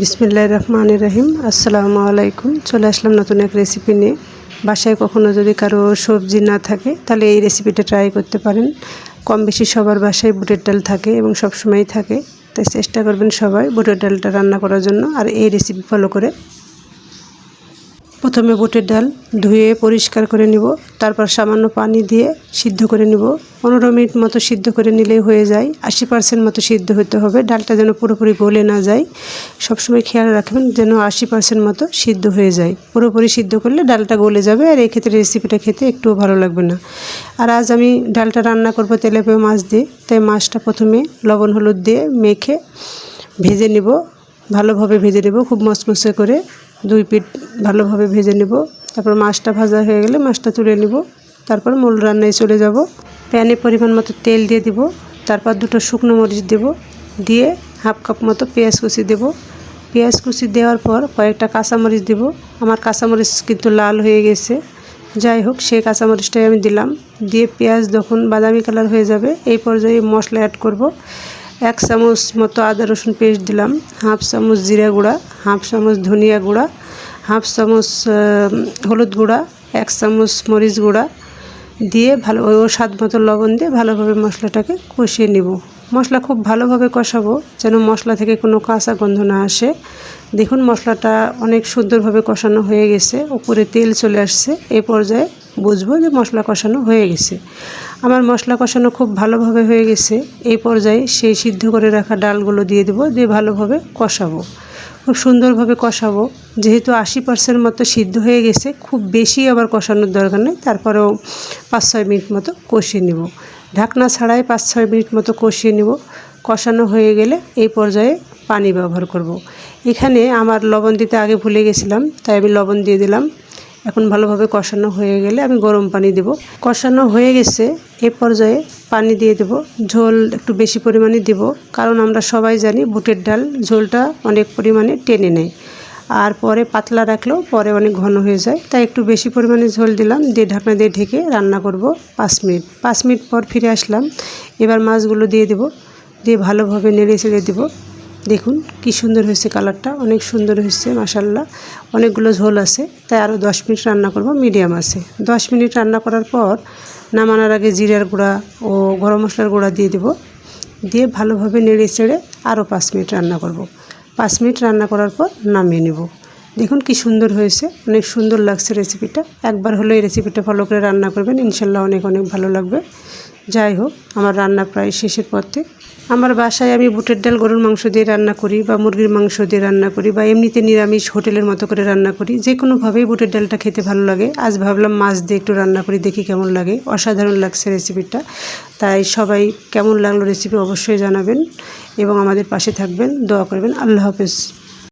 বিসমিল্লাহির রহমানির রহিম। আসসালামু আলাইকুম। চলে আসলাম নতুন এক রেসিপি নিয়ে। বাসায় কখনো যদি কারো সবজি না থাকে তাহলে এই রেসিপিটা ট্রাই করতে পারেন। কম বেশি সবার বাসায় বুটের ডাল থাকে এবং সবসময়ই থাকে, তাই চেষ্টা করবেন সবাই বুটের ডালটা রান্না করার জন্য আর এই রেসিপি ফলো করে। প্রথমে বুটের ডাল ধুয়ে পরিষ্কার করে নিব, তারপর সামান্য পানি দিয়ে সিদ্ধ করে নিব। 15 মিনিট মতো সিদ্ধ করে নিলেই হয়ে যায়। 80% মতো সিদ্ধ হতে হবে, ডালটা যেন পুরোপুরি গলে না যায়। সবসময় খেয়াল রাখবেন যেন 80% মতো সিদ্ধ হয়ে যায়। পুরোপুরি সিদ্ধ করলে ডালটা গলে যাবে আর এই ক্ষেত্রে রেসিপিটা খেতে একটুও ভালো লাগবে না। আর আজ আমি ডালটা রান্না করব তেলাপিয়া মাছ দিয়ে, তাই মাছটা প্রথমে লবণ হলুদ দিয়ে মেখে ভেজে নিব। ভালোভাবে ভেজে নেব, খুব মচমচে করে 2 পিঠ ভালোভাবে ভেজে নেব। তারপর মাছটা ভাজা হয়ে গেলে মাছটা তুলে নেব। তারপর মূল রান্নায় চলে যাব। প্যানে পরিমাণ মতো তেল দিয়ে দিব, তারপর 2টো শুকনো মরিচ দেব, দিয়ে 1/2 কাপ মতো পেঁয়াজ কুচি দেব। পেঁয়াজ কুচি দেওয়ার পর কয়েকটা কাঁচামরিচ দেব। আমার কাঁচামরিচ কিন্তু লাল হয়ে গেছে, যাই হোক সেই কাঁচামরিচটাই আমি দিলাম। দিয়ে পেঁয়াজ যখন বাদামি কালার হয়ে যাবে এই পর্যায়ে মশলা অ্যাড করব। 1 চামচ মতো আদা রসুন পেস্ট দিলাম, 1/2 চামচ জিরা গুঁড়া, 1/2 চামচ ধনিয়া গুঁড়া, 1/2 চামচ হলুদ গুঁড়া, 1 চামচ মরিচ গুঁড়া দিয়ে ভালো স্বাদ মতো লবণ দিয়ে ভালোভাবে মশলাটাকে কষিয়ে নিব। মশলা খুব ভালোভাবে কষাবো যেন মশলা থেকে কোনো কাঁচা গন্ধ না আসে। দেখুন মশলাটা অনেক সুন্দরভাবে কষানো হয়ে গেছে, উপরে তেল চলে আসছে। এই পর্যায়ে বুঝবো যে মশলা কষানো হয়ে গেছে। আমার মশলা কষানো খুব ভালোভাবে হয়ে গেছে। এই পর্যায়ে সেই সিদ্ধ করে রাখা ডালগুলো দিয়ে দেবো, দিয়ে ভালোভাবে কষাবো, খুব সুন্দরভাবে কষাবো। যেহেতু 80% মতো সিদ্ধ হয়ে গেছে, খুব বেশি আবার কষানোর দরকার নেই। তারপরেও 5-6 মিনিট মতো কষিয়ে নেব, ঢাকনা ছাড়াই 5-6 মিনিট মতো কষিয়ে নেব। কষানো হয়ে গেলে এই পর্যায়ে পানি ব্যবহার করব। এখানে আমার লবণ দিতে আগে ভুলে গেছিলাম, তাই আমি লবণ দিয়ে দিলাম। এখন ভালোভাবে কষানো হয়ে গেলে আমি গরম পানি দেব। কষানো হয়ে গেছে, এ পর্যায়ে পানি দিয়ে দেব। ঝোল একটু বেশি পরিমাণে দেব, কারণ আমরা সবাই জানি বুটের ডাল ঝোলটা অনেক পরিমাণে টেনে নেয়, আর পরে পাতলা রাখলেও পরে অনেক ঘন হয়ে যায়। তাই একটু বেশি পরিমাণে ঝোল দিলাম, দিয়ে ঢাকনা দিয়ে ঢেকে রান্না করব 5 মিনিট। 5 মিনিট পর ফিরে আসলাম। এবার মাছগুলো দিয়ে দেব, দিয়ে ভালোভাবে নেড়ে ছেড়ে দেব। দেখুন কি সুন্দর হয়েছে, কালারটা অনেক সুন্দর হয়েছে মাশাআল্লাহ। অনেকগুলো ঝোল আছে, তাই আরও 10 মিনিট রান্না করব মিডিয়াম আছে। 10 মিনিট রান্না করার পর নামানোর আগে জিরার গুঁড়া ও গরম মশলার গুঁড়া দিয়ে দেব, দিয়ে ভালোভাবে নেড়ে ছেড়ে আরও 5 মিনিট রান্না করব। 5 মিনিট রান্না করার পর নামিয়ে নেব। দেখুন কি সুন্দর হয়েছে, অনেক সুন্দর লাগছে রেসিপিটা। একবার হলো এই রেসিপিটা ফলো করে রান্না করবেন, ইনশাল্লাহ অনেক অনেক ভালো লাগবে। যাই হোক, আমার রান্না প্রায় শেষের পথে। আমার বাসায় আমি বুটের ডাল গরুর মাংস দিয়ে রান্না করি, বা মুরগির মাংস দিয়ে রান্না করি, বা এমনিতে নিরামিষ হোটেলের মতো করে রান্না করি। যে কোনোভাবেই বুটের ডালটা খেতে ভালো লাগে। আজ ভাবলাম মাছ দিয়ে একটু রান্না করি, দেখি কেমন লাগে। অসাধারণ লাগছে রেসিপিটা। তাই সবাই কেমন লাগলো রেসিপি অবশ্যই জানাবেন এবং আমাদের পাশে থাকবেন, দোয়া করবেন। আল্লাহ হাফেজ।